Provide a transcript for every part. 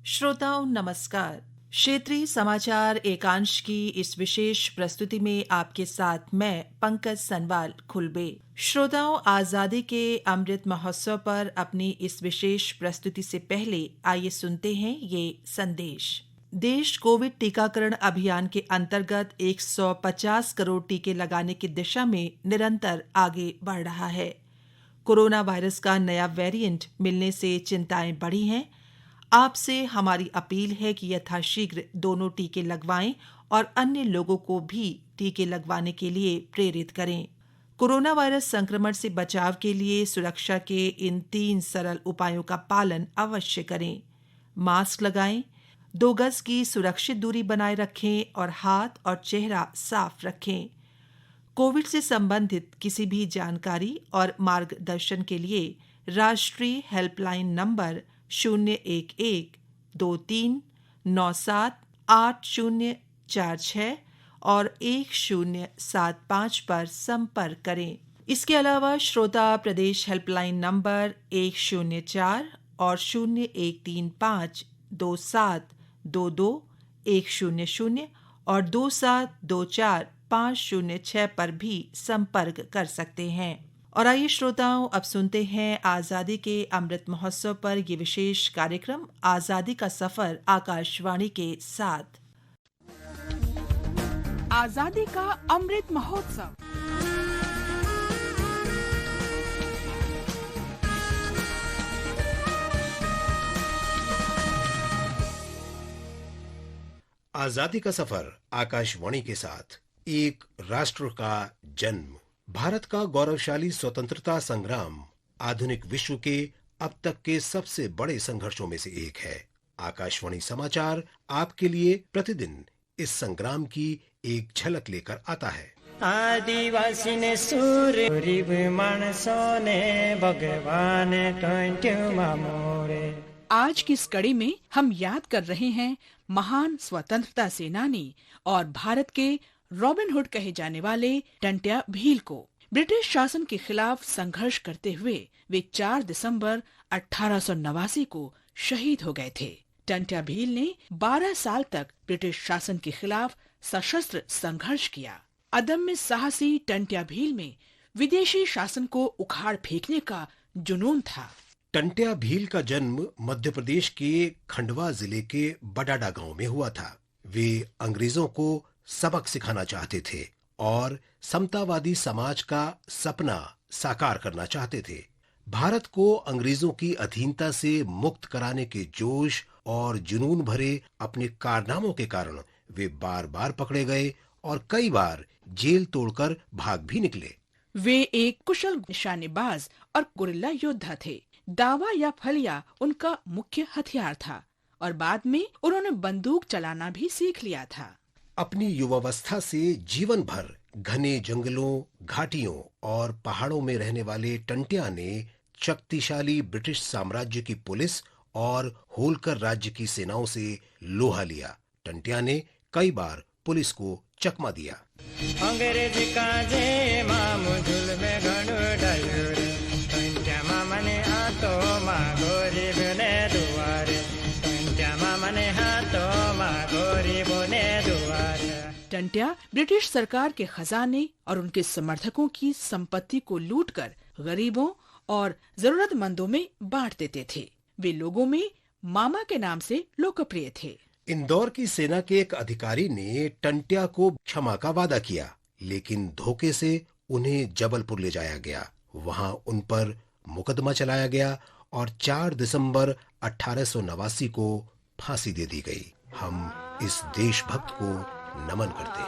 श्रोताओं नमस्कार। क्षेत्रीय समाचार एकांश की इस विशेष प्रस्तुति में आपके साथ मैं पंकज सनवाल खुलबे। श्रोताओं, आजादी के अमृत महोत्सव पर अपनी इस विशेष प्रस्तुति से पहले आइए सुनते हैं ये संदेश। देश कोविड टीकाकरण अभियान के अंतर्गत 150 करोड़ टीके लगाने की दिशा में निरंतर आगे बढ़ रहा है। कोरोना वायरस का नया वेरिएंट मिलने से चिंताएं बढ़ी हैं। आपसे हमारी अपील है कि यथाशीघ्र दोनों टीके लगवाएं और अन्य लोगों को भी टीके लगवाने के लिए प्रेरित करें। कोरोना वायरस संक्रमण से बचाव के लिए सुरक्षा के इन 3 सरल उपायों का पालन अवश्य करें। मास्क लगाएं, 2 गज की सुरक्षित दूरी बनाए रखें और हाथ और चेहरा साफ रखें। कोविड से संबंधित किसी भी जानकारी और मार्गदर्शन के लिए राष्ट्रीय हेल्पलाइन नंबर 011-2397-8046 और 1075 पर संपर्क करें। इसके अलावा श्रोता प्रदेश हेल्पलाइन नंबर 104 और 0135-2722-100 और 2724-506 पर भी संपर्क कर सकते हैं। और आइए श्रोताओं, अब सुनते हैं आजादी के अमृत महोत्सव पर ये विशेष कार्यक्रम आजादी का सफर आकाशवाणी के साथ। आजादी का अमृत महोत्सव। आजादी का सफर आकाशवाणी के साथ। एक राष्ट्र का जन्म। भारत का गौरवशाली स्वतंत्रता संग्राम आधुनिक विश्व के अब तक के सबसे बड़े संघर्षों में से एक है। आकाशवाणी समाचार आपके लिए प्रतिदिन इस संग्राम की एक झलक लेकर आता है। आदिवासी ने सूर्य मानसों ने भगवान मोरे। आज की इस कड़ी में हम याद कर रहे हैं महान स्वतंत्रता सेनानी और भारत के रॉबिन हुड कहे जाने वाले टंट्या भील को। ब्रिटिश शासन के खिलाफ संघर्ष करते हुए वे 4 दिसंबर 1889 को शहीद हो गए थे। टंट्या भील ने 12 साल तक ब्रिटिश शासन के खिलाफ सशस्त्र संघर्ष किया। अदम्य साहसी टंट्या भील में विदेशी शासन को उखाड़ फेंकने का जुनून था। टंट्या भील का जन्म मध्य प्रदेश के खंडवा जिले के बडाडा गांव में हुआ था। वे अंग्रेजों को सबक सिखाना चाहते थे और समतावादी समाज का सपना साकार करना चाहते थे। भारत को अंग्रेजों की अधीनता से मुक्त कराने के जोश और जुनून भरे अपने कारनामों के कारण वे बार बार पकड़े गए और कई बार जेल तोड़कर भाग भी निकले। वे एक कुशल निशानेबाज और गुरिल्ला योद्धा थे। दावा या फलिया उनका मुख्य हथियार था और बाद में उन्होंने बंदूक चलाना भी सीख लिया था। अपनी युवावस्था से जीवन भर घने जंगलों, घाटियों और पहाड़ों में रहने वाले टंट्या ने शक्तिशाली ब्रिटिश साम्राज्य की पुलिस और होलकर राज्य की सेनाओं से लोहा लिया। टंट्या ने कई बार पुलिस को चकमा दिया। अंग्रेज का जे मामू जुल्म घणो डायो रे, टंट्या मामा ने हाथों मागोरी बने दुआरे, टंट्या मामा ने हाथों मागोरी बने दुआरे। टंट्या ब्रिटिश सरकार के खजाने और उनके समर्थकों की संपत्ति को लूटकर गरीबों और जरूरतमंदों में बांट देते थे। वे लोगों में मामा के नाम से लोकप्रिय थे। इंदौर की सेना के एक अधिकारी ने टंट्या को क्षमा का वादा किया, लेकिन धोखे से उन्हें जबलपुर ले जाया गया। वहां उन पर मुकदमा चलाया गया और 4 दिसंबर 1889 को फांसी दे दी गई। हम इस देशभक्त को नमन करते हैं।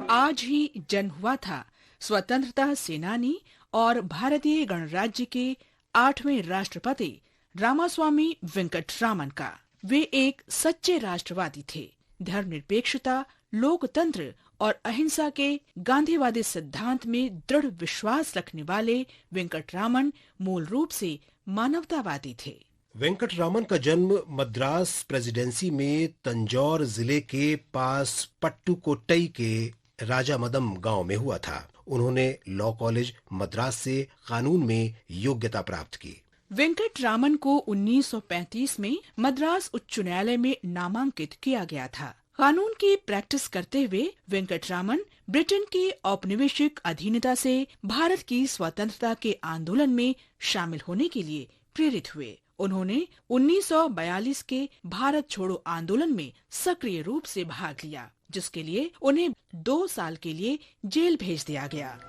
आज ही जन्म हुआ था स्वतंत्रता सेनानी और भारतीय गणराज्य के 8वें राष्ट्रपति रामास्वामी वेंकटरामन का। वे एक सच्चे राष्ट्रवादी थे। धर्मनिरपेक्षता, लोकतंत्र और अहिंसा के गांधीवादी सिद्धांत में दृढ़ विश्वास रखने वाले वेंकटरामन मूल रूप से मानवतावादी थे। वेंकटरामन का जन्म मद्रास प्रेसिडेंसी में तंजौर जिले के पास पट्टुकोट्टई के राजामदम गांव में हुआ था। उन्होंने लॉ कॉलेज मद्रास से कानून में योग्यता प्राप्त की। वेंकटरामन को 1935 में मद्रास उच्च न्यायालय में नामांकित किया गया था। कानून की प्रैक्टिस करते हुए वेंकटरामन ब्रिटेन के औपनिवेशिक अधीनता से भारत की स्वतंत्रता के आंदोलन में शामिल होने के लिए प्रेरित हुए। उन्होंने 1942 के भारत छोड़ो आंदोलन में सक्रिय रूप से भाग लिया, जिसके लिए उन्हें 2 साल के लिए जेल भेज दिया गया।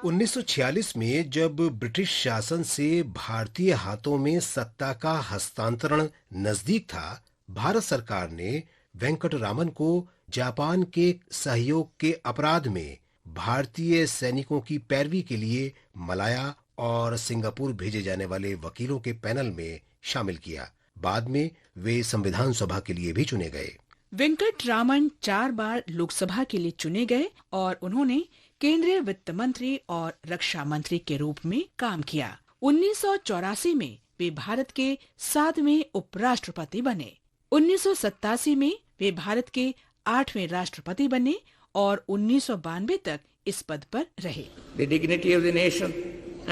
1946 में जब ब्रिटिश शासन से भारतीय हाथों में सत्ता का हस्तांतरण नजदीक था, भारत सरकार ने वेंकटरामन को जापान के सहयोग के अपराध में भारतीय सैनिकों की पैरवी के लिए मलाया और सिंगापुर भेजे जाने वाले वकीलों के पैनल में शामिल किया। बाद में वे संविधान सभा के लिए भी चुने गए। वेंकटरामन 4 बार लोकसभा के लिए चुने गए और उन्होंने केंद्रीय वित्त मंत्री और रक्षा मंत्री के रूप में काम किया। 1984 में वे भारत के 7वें उपराष्ट्रपति बने। 1987 में वे भारत के 8वें राष्ट्रपति बने और 1992 तक इस पद पर रहे। The dignity of the nation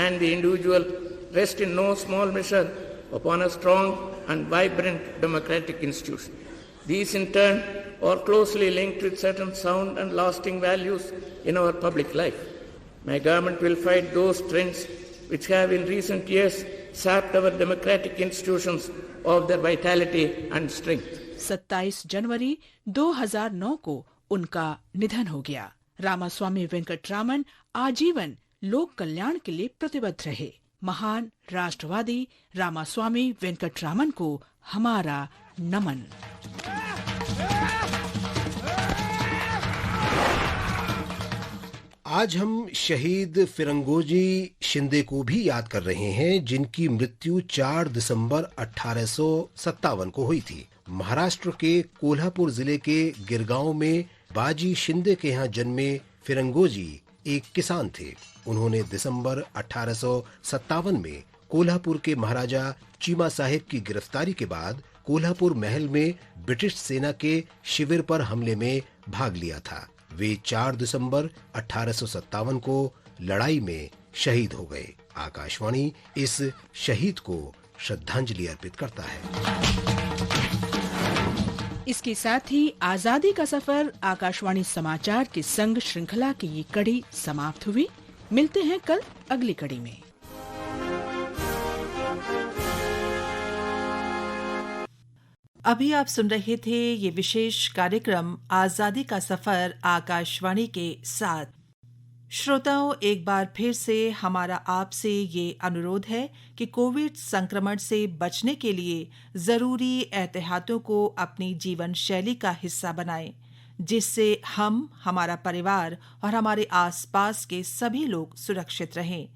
and the individual rest in no small measure upon a strong and vibrant democratic institution. These in turn are closely linked with certain sound and lasting values in our public life. My government will fight those trends which have in recent years sapped our democratic institutions of their vitality and strength. 27 जनवरी 2009 को उनका निधन हो गया। रामास्वामी वेंकटरामन आजीवन लोक कल्याण के लिए प्रतिबद्ध रहे। महान राष्ट्रवादी रामास्वामी वेंकटरामन को हमारा नमन। आज हम शहीद फिरंगोजी शिंदे को भी याद कर रहे हैं, जिनकी मृत्यु 4 दिसंबर 1857 को हुई थी। महाराष्ट्र के कोल्हापुर जिले के गिरगांव में बाजी शिंदे के यहाँ जन्मे फिरंगोजी एक किसान थे। उन्होंने दिसंबर 1857 में कोल्हापुर के महाराजा चीमा साहेब की गिरफ्तारी के बाद कोल्हापुर महल में ब्रिटिश सेना के शिविर पर हमले में भाग लिया था। वे 4 दिसंबर 1857 को लड़ाई में शहीद हो गए। आकाशवाणी इस शहीद को श्रद्धांजलि अर्पित करता है। इसके साथ ही आजादी का सफर आकाशवाणी समाचार की संग श्रृंखला की ये कड़ी समाप्त हुई। मिलते हैं कल अगली कड़ी में। अभी आप सुन रहे थे ये विशेष कार्यक्रम आजादी का सफर आकाशवाणी के साथ। श्रोताओं, एक बार फिर से हमारा आपसे ये अनुरोध है कि कोविड संक्रमण से बचने के लिए ज़रूरी एहतियातों को अपनी जीवन शैली का हिस्सा बनाएं, जिससे हम, हमारा परिवार और हमारे आसपास के सभी लोग सुरक्षित रहें।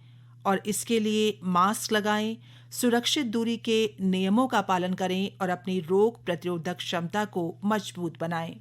और इसके लिए मास्क लगाएं, सुरक्षित दूरी के नियमों का पालन करें और अपनी रोग प्रतिरोधक क्षमता को मजबूत बनाएं।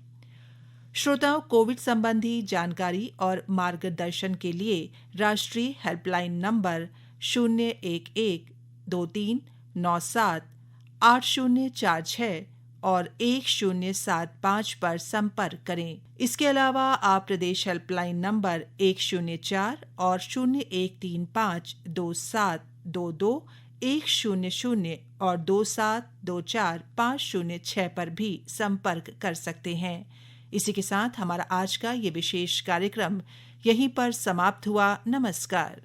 श्रोताओं, कोविड संबंधी जानकारी और मार्गदर्शन के लिए राष्ट्रीय हेल्पलाइन नंबर 011-2397-8046 और 1075 पर संपर्क करें। इसके अलावा आप प्रदेश हेल्पलाइन नंबर 104 और 01352722 100 और 2724-506 पर भी संपर्क कर सकते हैं। इसी के साथ हमारा आज का ये विशेष कार्यक्रम यहीं पर समाप्त हुआ। नमस्कार।